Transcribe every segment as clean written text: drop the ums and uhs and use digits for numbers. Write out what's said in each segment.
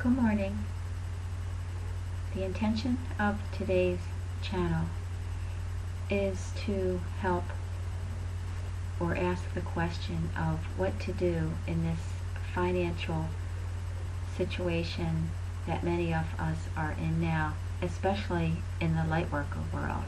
Good morning. The intention of today's channel is to help or ask the question of what to do in this financial situation that many of us are in now, especially in the lightworker world.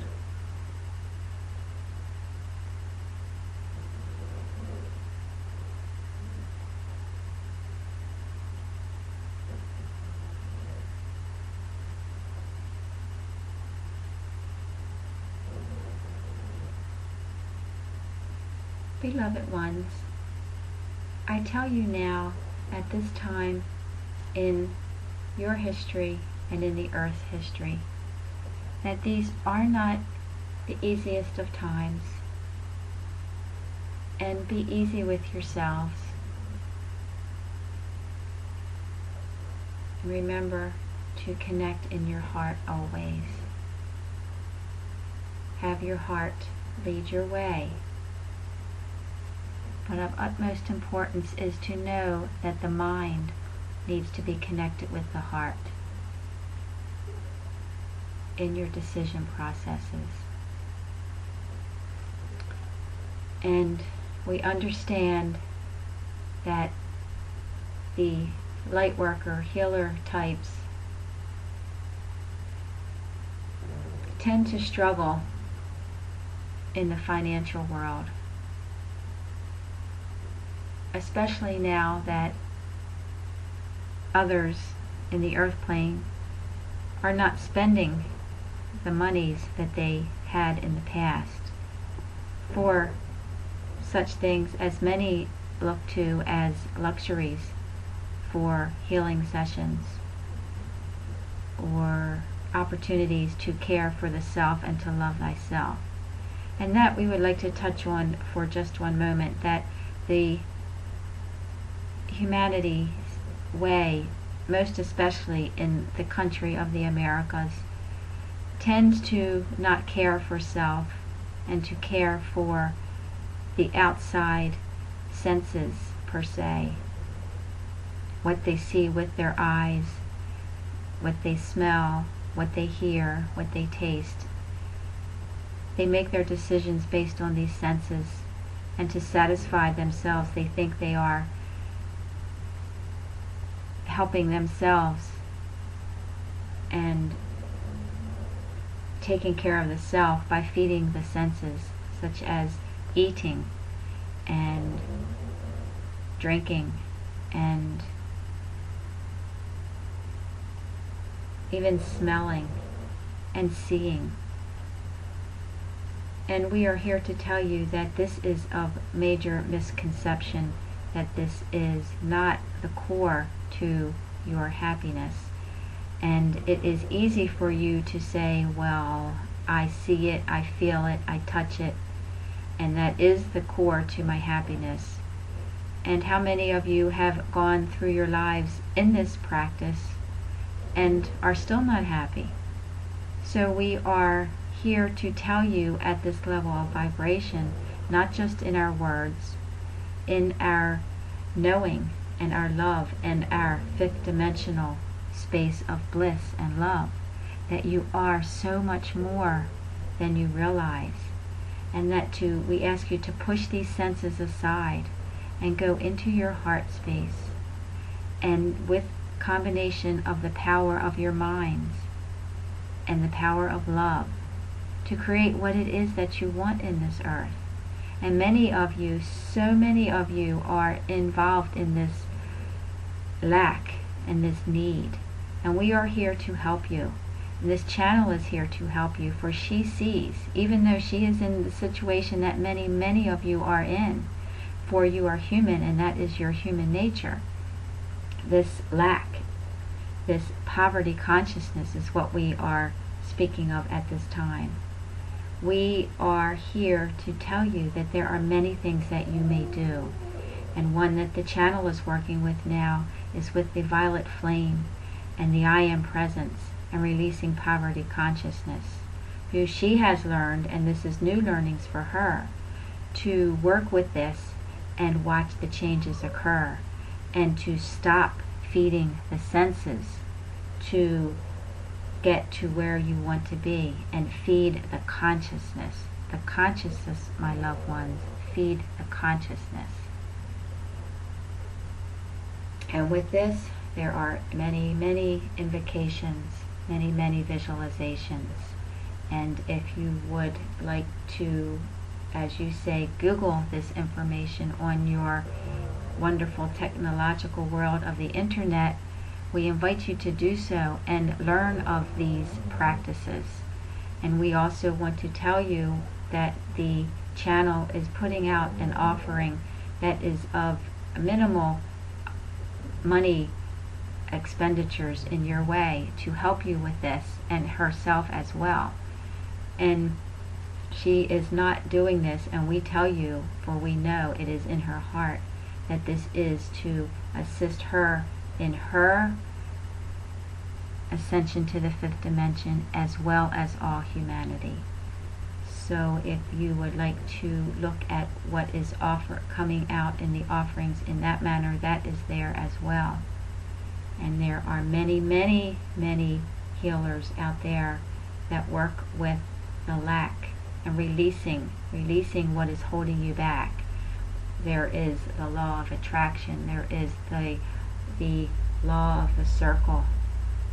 Beloved ones, I tell you now, at this time in your history and in the earth's history, that these are not the easiest of times, and be easy with yourselves. Remember to connect in your heart always. Have your heart lead your way. But of utmost importance is to know that the mind needs to be connected with the heart in your decision processes. And we understand that the lightworker, healer types tend to struggle in the financial world, especially now that others in the earth plane are not spending the monies that they had in the past for such things as many look to as luxuries, for healing sessions or opportunities to care for the self and to love thyself. And that we would like to touch on for just one moment, that the humanity's way, most especially in the country of the Americas, tends to not care for self and to care for the outside senses per se, what they see with their eyes, what they smell, what they hear, what they taste. They make their decisions based on these senses, and to satisfy themselves they think they are helping themselves and taking care of the self by feeding the senses, such as eating and drinking and even smelling and seeing. And we are here to tell you that this is of major misconception, that this is not the core to your happiness. And it is easy for you to say, well, I see it, I feel it, I touch it, and that is the core to my happiness. And how many of you have gone through your lives in this practice and are still not happy? So we are here to tell you at this level of vibration, not just in our words, in our knowing and our love and our fifth dimensional space of bliss and love, that you are so much more than you realize, and that we ask you to push these senses aside and go into your heart space, and with combination of the power of your minds and the power of love, to create what it is that you want in this earth. And many of you, so many of you, are involved in this lack and this need. And we are here to help you. And this channel is here to help you, for she sees, even though she is in the situation that many, many of you are in, for you are human, and that is your human nature. This lack, this poverty consciousness is what we are speaking of at this time. We are here to tell you that there are many things that you may do, and one that the channel is working with now is with the violet flame and the I am presence and releasing poverty consciousness, who she has learned, and this is new learnings for her, to work with this and watch the changes occur, and to stop feeding the senses to get to where you want to be, and feed the consciousness. The consciousness, my loved ones, feed the consciousness. And with this, there are many, many invocations, many, many visualizations. And if you would like to, as you say, Google this information on your wonderful technological world of the internet, we invite you to do so and learn of these practices. And we also want to tell you that the channel is putting out an offering that is of minimal money expenditures in your way to help you with this, and herself as well. And she is not doing this, and we tell you, for we know it is in her heart, that this is to assist her in her ascension to the fifth dimension, as well as all humanity. So if you would like to look at what is coming out in the offerings in that manner, that is there as well. And there are many, many, many healers out there that work with the lack and releasing what is holding you back. There is the law of attraction. There is the law of the circle,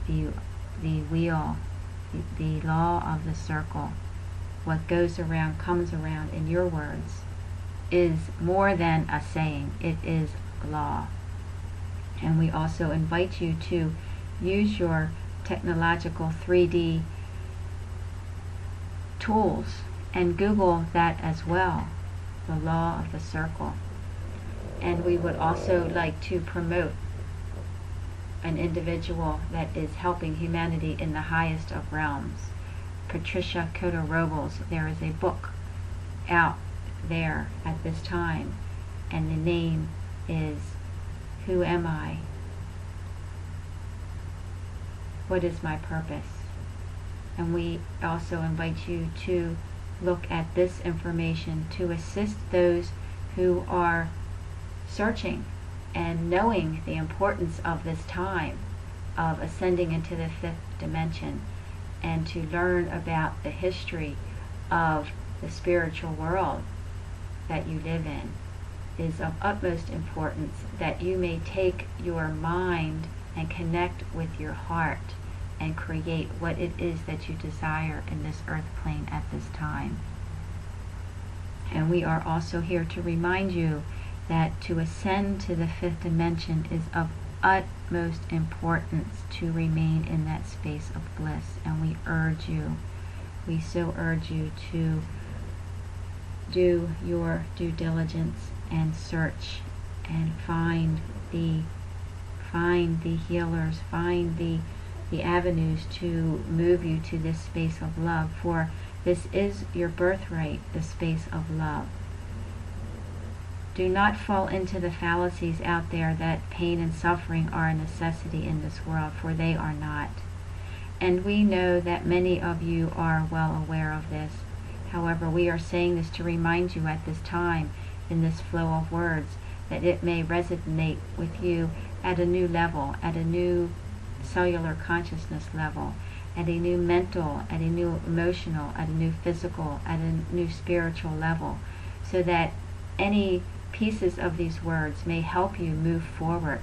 the wheel, the law of the circle. What goes around comes around, in your words, is more than a saying. It is law. And we also invite you to use your technological 3D tools and Google that as well, the law of the circle. And we would also like to promote an individual that is helping humanity in the highest of realms, Patricia Cota-Robles. There is a book out there at this time, and the name is Who Am I? What is my purpose? And we also invite you to look at this information to assist those who are searching and knowing the importance of this time of ascending into the fifth dimension, and to learn about the history of the spiritual world that you live in. It is of utmost importance that you may take your mind and connect with your heart and create what it is that you desire in this earth plane at this time. And we are also here to remind you that to ascend to the fifth dimension is of utmost importance to remain in that space of bliss. And we so urge you to do your due diligence and search and find the healers, find the avenues to move you to this space of love, for this is your birthright, the space of love. Do not fall into the fallacies out there that pain and suffering are a necessity in this world, for they are not. And we know that many of you are well aware of this. However, we are saying this to remind you at this time, in this flow of words, that it may resonate with you at a new level, at a new cellular consciousness level, at a new mental, at a new emotional, at a new physical, at a new spiritual level, so that any pieces of these words may help you move forward,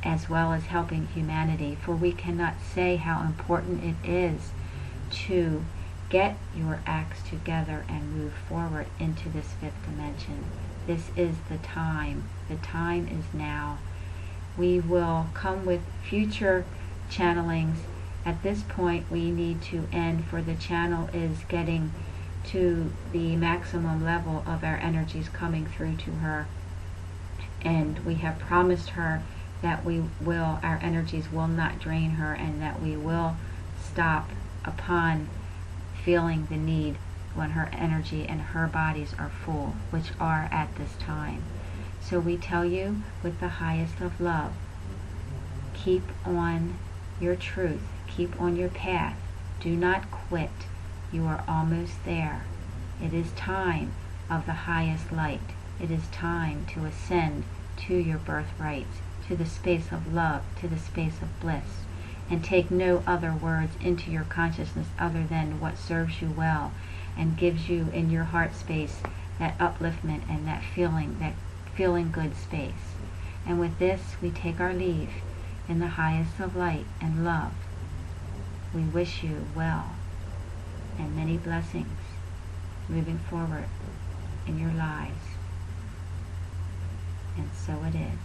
as well as helping humanity. For we cannot say how important it is to get your acts together and move forward into this fifth dimension. This is the time. The time is now. We will come with future channelings. At this point we need to end, for the channel is getting to the maximum level of our energies coming through to her, and we have promised her that our energies will not drain her, and that we will stop upon feeling the need when her energy and her bodies are full, which are at this time. So we tell you with the highest of love, keep on your truth, keep on your path, do not quit. You are almost there. It is time of the highest light. It is time to ascend to your birthright, to the space of love, to the space of bliss, and take no other words into your consciousness other than what serves you well and gives you in your heart space that upliftment and that feeling good space. And with this, we take our leave in the highest of light and love. We wish you well and many blessings moving forward in your lives. And so it is.